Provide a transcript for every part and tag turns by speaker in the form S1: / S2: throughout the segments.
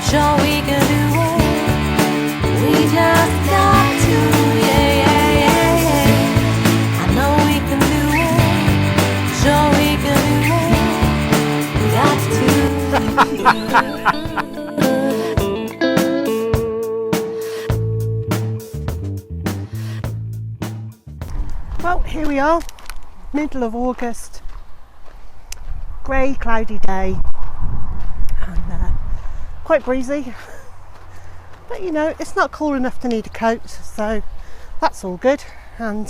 S1: Sure we can do it. We just got to, yeah, yeah, yeah, yeah. I know we can do it. Sure we can do it. Got to.
S2: Well, here we are, middle of August, grey, cloudy day, and quite breezy, but you know, it's not cool enough to need a coat, so that's all good. And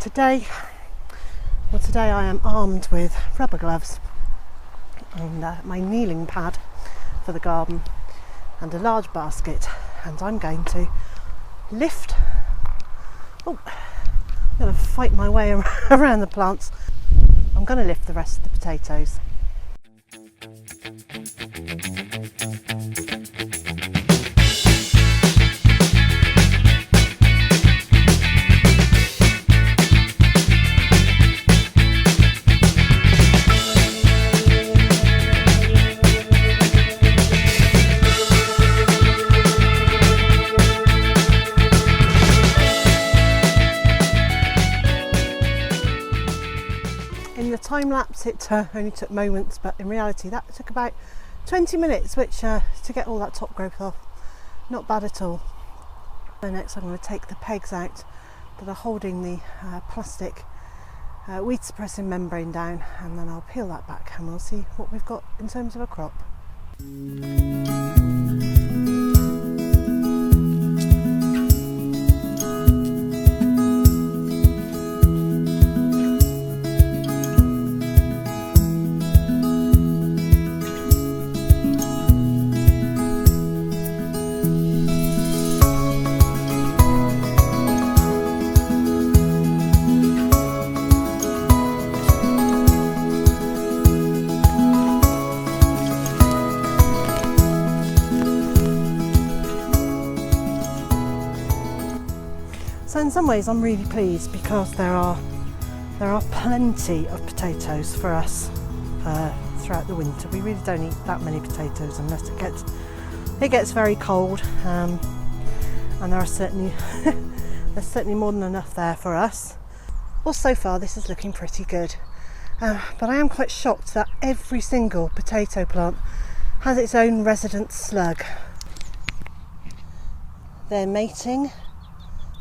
S2: today I am armed with rubber gloves and my kneeling pad for the garden and a large basket, and I'm going to lift, I'm going to fight my way around the plants. I'm going to lift the rest of the potatoes. In the time lapse it only took moments, but in reality that took about 20 minutes, which to get all that top growth off, not bad at all. So next I'm going to take the pegs out that are holding the plastic weed suppressing membrane down, and then I'll peel that back and we'll see what we've got in terms of a crop. So in some ways I'm really pleased, because there are plenty of potatoes for us throughout the winter. We really don't eat that many potatoes unless it gets very cold, and there are certainly there's certainly more than enough there for us. Well, so far this is looking pretty good, but I am quite shocked that every single potato plant has its own resident slug. They're mating.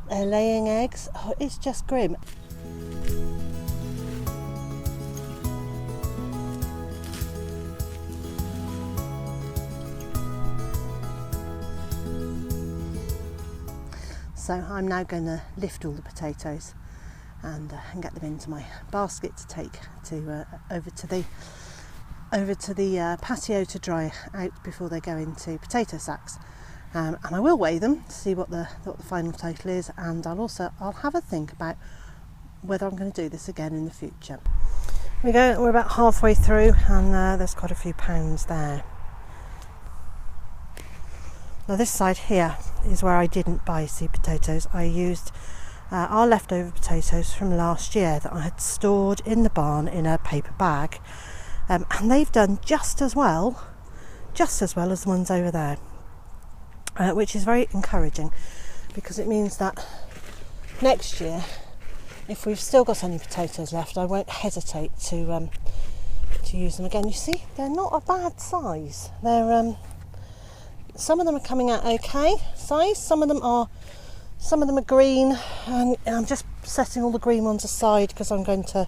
S2: They're laying eggs. Oh, it's just grim. So I'm now going to lift all the potatoes and get them into my basket to take to over to the patio to dry out before they go into potato sacks. And I will weigh them to see what the final total is, and I'll have a think about whether I'm going to do this again in the future. We're about halfway through, and there's quite a few pounds there. Now this side here is where I didn't buy seed potatoes. I used our leftover potatoes from last year that I had stored in the barn in a paper bag, and they've done just as well as the ones over there. Which is very encouraging, because it means that next year, if we've still got any potatoes left, I won't hesitate to use them again. You see, they're not a bad size. They're some of them are coming out okay size. Some of them are green, and I'm just setting all the green ones aside because I'm going to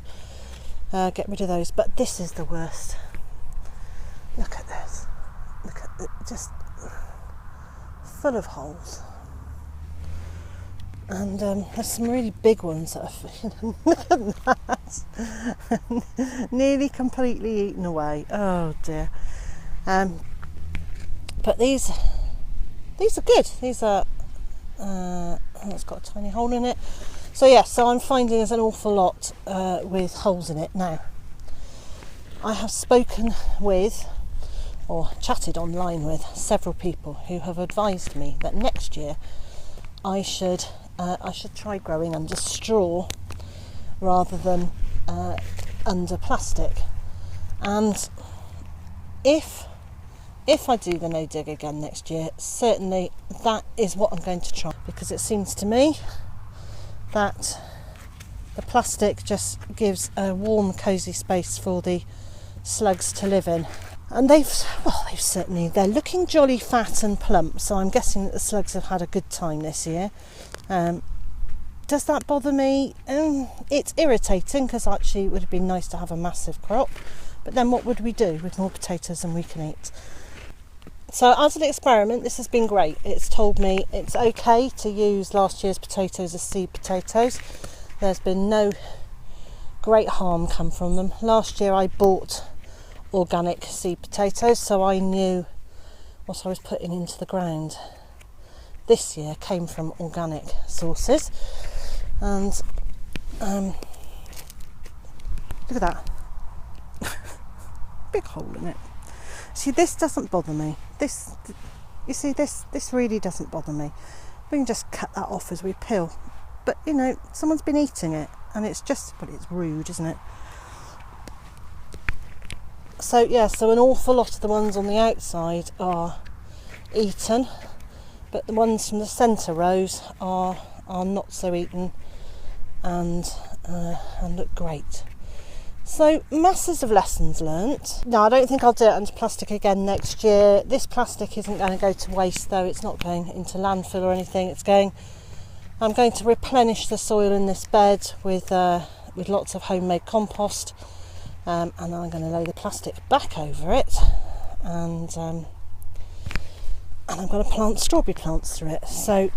S2: get rid of those. But this is the worst. Look at this. Look at it, just full of holes, and there's some really big ones that are look at that, nearly completely eaten away. Oh dear. But these are good. These are it's got a tiny hole in it, so yes, so I'm finding there's an awful lot with holes in it now. I have spoken with, or chatted online with, several people who have advised me that next year I should try growing under straw rather than under plastic. And if if I do the no dig again next year, certainly that is what I'm going to try, because it seems to me that the plastic just gives a warm, cosy space for the slugs to live in. And they're looking jolly fat and plump, so I'm guessing that the slugs have had a good time this year. Does that bother me? It's irritating, because actually it would have been nice to have a massive crop, but then what would we do with more potatoes than we can eat? So as an experiment, this has been great. It's told me it's okay to use last year's potatoes as seed potatoes. There's been no great harm come from them. Last year I bought organic seed potatoes, so I knew what I was putting into the ground. This year came from organic sources, and look at that. Big hole in it. See, this doesn't bother me. This really doesn't bother me. We can just cut that off as we peel. But you know, someone's been eating it, and it's just, well, it's rude, isn't it? So yeah, so an awful lot of the ones on the outside are eaten, but the ones from the centre rows are not so eaten, and look great. So masses of lessons learnt. No, I don't think I'll do it under plastic again next year. This plastic isn't going to go to waste, though. It's not going into landfill or anything. I'm going to replenish the soil in this bed with lots of homemade compost, and then I'm going to lay the plastic back over it, and I'm going to plant strawberry plants through it. So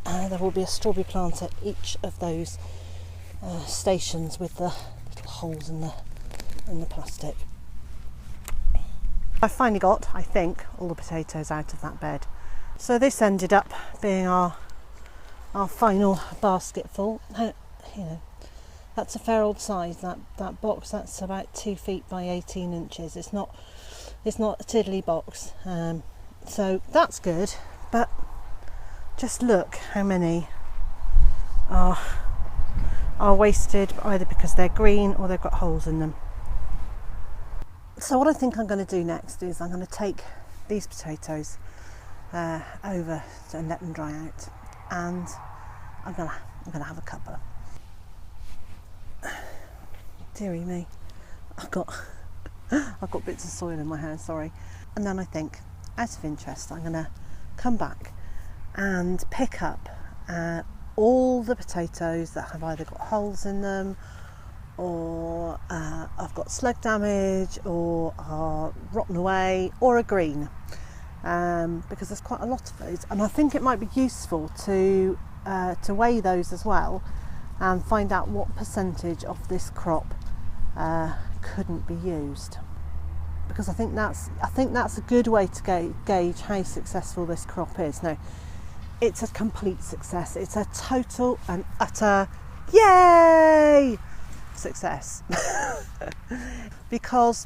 S2: there will be a strawberry plant at each of those stations with the little holes in the plastic. I finally got, I think, all the potatoes out of that bed. So this ended up being our final basketful. You know, that's a fair old size. That box, that's about 2 feet by 18 inches. It's not a tiddly box. So that's good, but just look how many are wasted, either because they're green or they've got holes in them. So what I think I'm going to do next is I'm going to take these potatoes over and let them dry out, and I'm going to have a cuppa. Dearie me, I've got bits of soil in my hair, sorry. And then I think, out of interest, I'm going to come back and pick up all the potatoes that have either got holes in them, or I've got slug damage, or are rotten away, or are green, because there's quite a lot of those, and I think it might be useful to weigh those as well and find out what percentage of this crop couldn't be used, because I think that's a good way to gauge how successful this crop is. Now, it's a complete success. It's a total and utter yay success because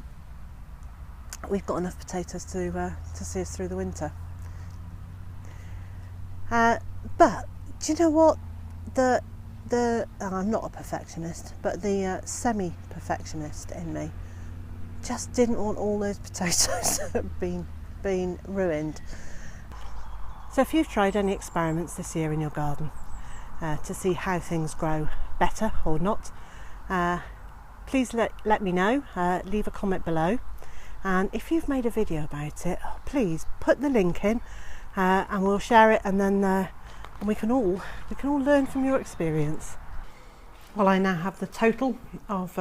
S2: we've got enough potatoes to see us through the winter. But do you know what? I'm not a perfectionist, but the semi-perfectionist in me just didn't want all those potatoes that have been ruined. So if you've tried any experiments this year in your garden to see how things grow better or not, please let me know. Leave a comment below, and if you've made a video about it, please put the link in, and we'll share it, and then we can all learn from your experience. Well, I now have the total of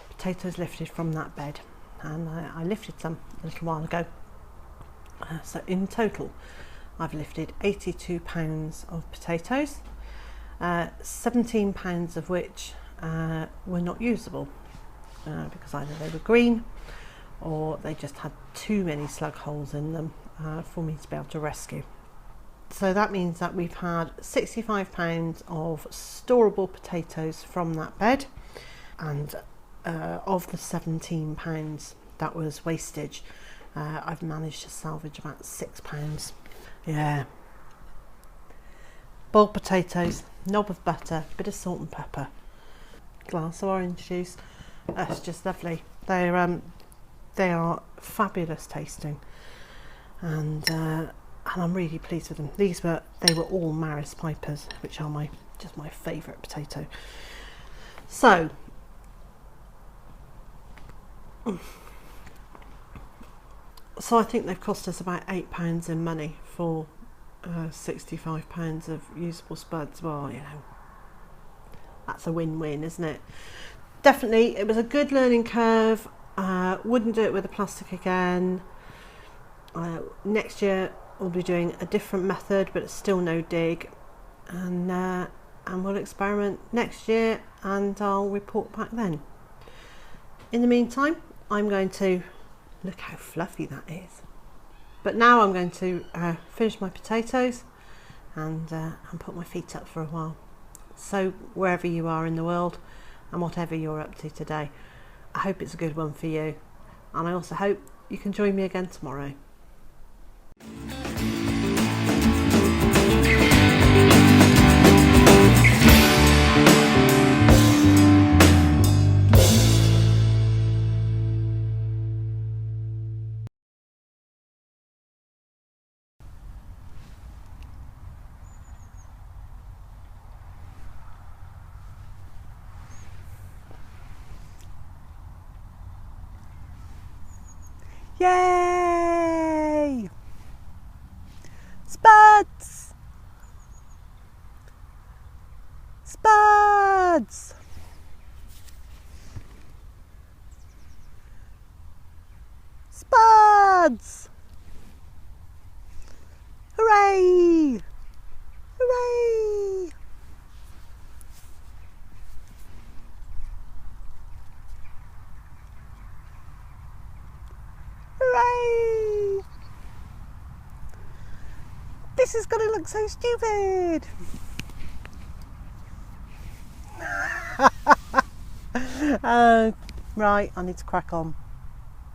S2: potatoes lifted from that bed, and I lifted some a little while ago. So in total, I've lifted 82 pounds of potatoes, 17 pounds of which were not usable because either they were green or they just had too many slug holes in them for me to be able to rescue. So that means that we've had 65 pounds of storable potatoes from that bed, and of the 17 pounds that was wastage, I've managed to salvage about 6 pounds. Yeah. Boiled potatoes, knob of butter, bit of salt and pepper, glass of orange juice. That's just lovely. They're They are fabulous tasting, and I'm really pleased with them. They were all Maris Pipers, which are just my favourite potato. So I think they've cost us about £8 in money for £65 of usable spuds. Well, you know, that's a win-win, isn't it? Definitely, it was a good learning curve. Wouldn't do it with the plastic again. Next year we'll be doing a different method, but it's still no dig, and we'll experiment next year, and I'll report back then. In the meantime, I'm going to look how fluffy that is. But now I'm going to finish my potatoes and put my feet up for a while. So wherever you are in the world and whatever you're up to today, I hope it's a good one for you, and I also hope you can join me again tomorrow. Yay! Spuds! Spuds! Spuds! Hooray! Hooray! Hooray! This is going to look so stupid. Right, I need to crack on.